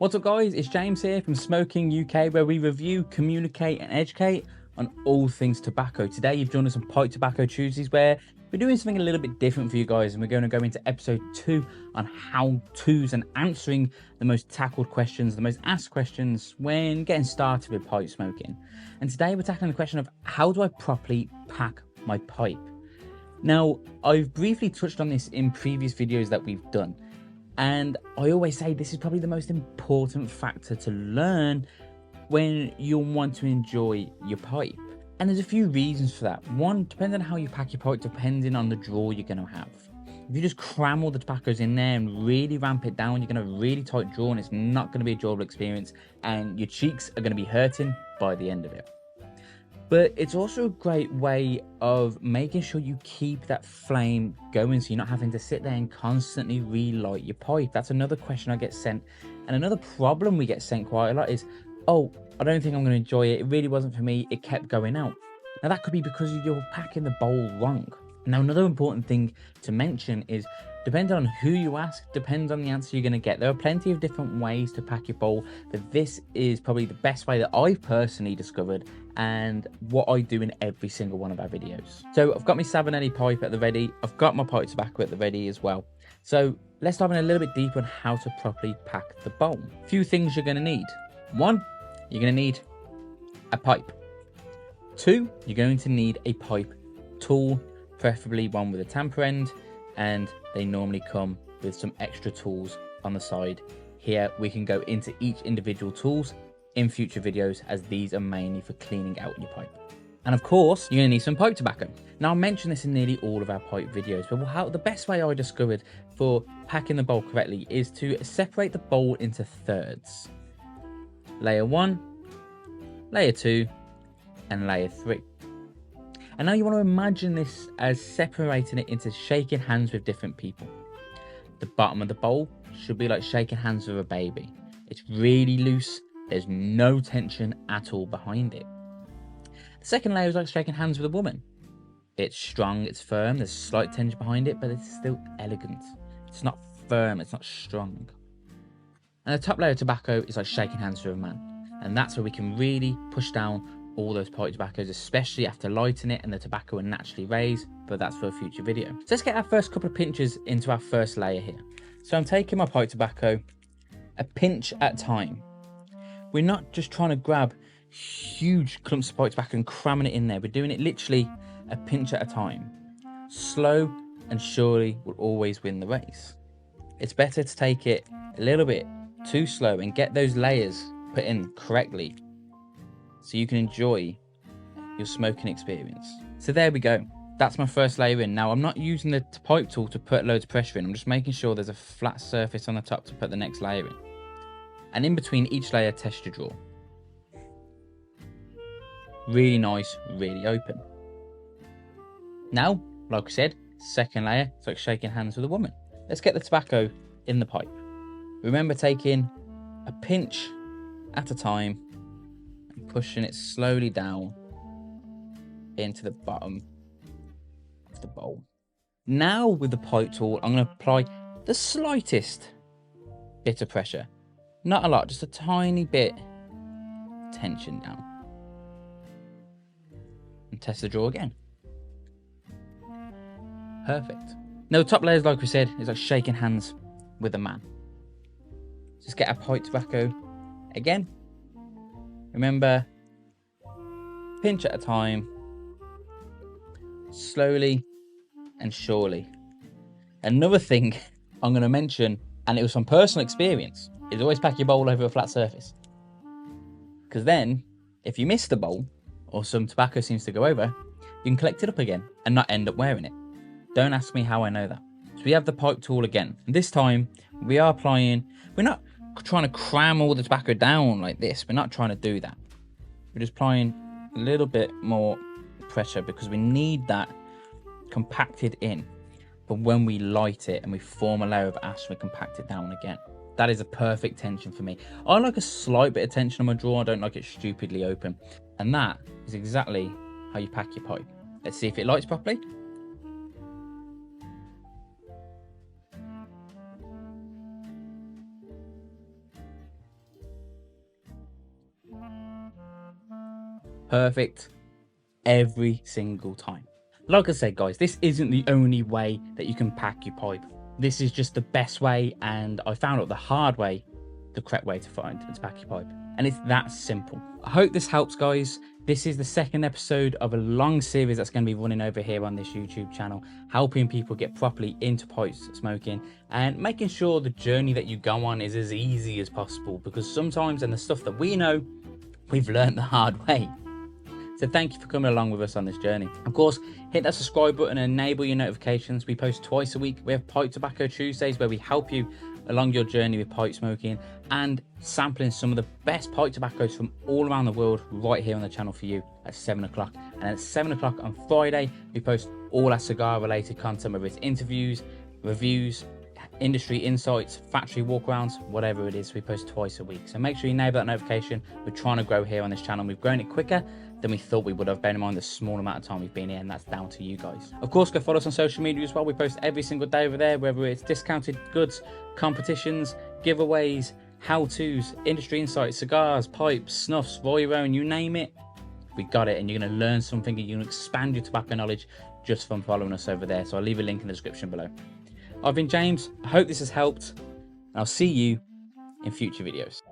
What's up guys, it's James here from Smoking UK, where we review, communicate and educate on all things tobacco. Today you've joined us on Pipe Tobacco Tuesdays, where we're doing something a little bit different for you guys, and we're going to go into episode 2 on how-tos and answering the most tackled questions, the most asked questions when getting started with pipe smoking. And today we're tackling the question of how do I properly pack my pipe? Now, I've briefly touched on this in previous videos that we've done. And I always say this is probably the most important factor to learn when you want to enjoy your pipe. And there's a few reasons for that. One, depending on how you pack your pipe, depending on the draw you're going to have. If you just cram all the tobaccos in there and really ramp it down, you're going to have a really tight draw and it's not going to be a enjoyable experience. And your cheeks are going to be hurting by the end of it. But it's also a great way of making sure you keep that flame going, so you're not having to sit there and constantly relight your pipe. That's another question I get sent. And another problem we get sent quite a lot is, oh, I don't think I'm going to enjoy it. It really wasn't for me. It kept going out. Now that could be because you're packing the bowl wrong. Now another important thing to mention is, depending on who you ask, depends on the answer you're going to get. There are plenty of different ways to pack your bowl, but this is probably the best way that I've personally discovered and what I do in every single one of our videos. So I've got my Savinelli pipe at the ready. I've got my pipe tobacco at the ready as well. So let's dive in a little bit deeper on how to properly pack the bowl. A few things you're going to need. One, you're going to need a pipe. Two, you're going to need a pipe tool, preferably one with a tamper end, and they normally come with some extra tools on the side. Here we can go into each individual tools in future videos, as these are mainly for cleaning out your pipe. And of course, you're going to need some pipe tobacco. Now I mention this in nearly all of our pipe videos, but the best way I discovered for packing the bowl correctly is to separate the bowl into thirds. Layer 1, layer 2, and layer 3. And now you want to imagine this as separating it into shaking hands with different people. The bottom of the bowl should be like shaking hands with a baby. It's really loose. There's no tension at all behind it. The second layer is like shaking hands with a woman. It's strong, it's firm, there's slight tension behind it, but it's still elegant. It's not firm, it's not strong. And the top layer of tobacco is like shaking hands with a man. And that's where we can really push down all those pipe tobaccos, especially after lighting it and the tobacco will naturally raise, but that's for a future video. So let's get our first couple of pinches into our first layer here. So I'm taking my pipe tobacco a pinch at a time. We're not just trying to grab huge clumps of pipe tobacco and cramming it in there. We're doing it literally a pinch at a time. Slow and surely will always win the race. It's better to take it a little bit too slow and get those layers put in correctly so you can enjoy your smoking experience. So there we go. That's my first layer in. Now I'm not using the pipe tool to put loads of pressure in. I'm just making sure there's a flat surface on the top to put the next layer in. And in between each layer, test your draw. Really nice, really open. Now, like I said, second layer, it's like shaking hands with a woman. Let's get the tobacco in the pipe. Remember taking a pinch at a time and pushing it slowly down into the bottom of the bowl. Now with the pipe tool, I'm going to apply the slightest bit of pressure. Not a lot, just a tiny bit tension down. And test the draw again. Perfect. Now the top layers, like we said, is like shaking hands with a man. Just get our pipe tobacco again. Remember, pinch at a time, slowly and surely. Another thing I'm going to mention, and it was from personal experience, is always pack your bowl over a flat surface. Because then, if you miss the bowl, or some tobacco seems to go over, you can collect it up again and not end up wearing it. Don't ask me how I know that. So we have the pipe tool again. And this time, we're not trying to cram all the tobacco down like this. We're not trying to do that. We're just applying a little bit more pressure because we need that compacted in. But when we light it and we form a layer of ash, we compact it down again. That is a perfect tension for me. I like a slight bit of tension on my draw. I don't like it stupidly open. And that is exactly how you pack your pipe. Let's see if it lights properly. perfect every single time. Like I said, guys, this isn't the only way that you can pack your pipe. This is just the best way, and I found out the hard way, the correct way to pack your pipe. And it's that simple. I hope this helps, guys. This is the second episode of a long series that's going to be running over here on this YouTube channel, helping people get properly into pipe smoking and making sure the journey that you go on is as easy as possible, because sometimes, and the stuff that we know, we've learned the hard way. So thank you for coming along with us on this journey. Of course, hit that subscribe button and enable your notifications. We post twice a week. We have Pipe Tobacco Tuesdays, where we help you along your journey with pipe smoking and sampling some of the best pipe tobaccos from all around the world right here on the channel for you at 7 o'clock. And at 7 o'clock on Friday, we post all our cigar related content, whether it's interviews, reviews, industry insights, factory walkarounds, whatever it is. We post twice a week. So make sure you enable that notification. We're trying to grow here on this channel. We've grown it quicker than we thought we would have, bearing in mind the small amount of time we've been here, and that's down to you guys. Of course, go follow us on social media as well. We post every single day over there, whether it's discounted goods, competitions, giveaways, how-tos, industry insights, cigars, pipes, snuffs, roll your own, you name it, we got it. And you're going to learn something, and you're going to expand your tobacco knowledge just from following us over there. So I'll leave a link in the description below. I've been James. I hope this has helped, and I'll see you in future videos.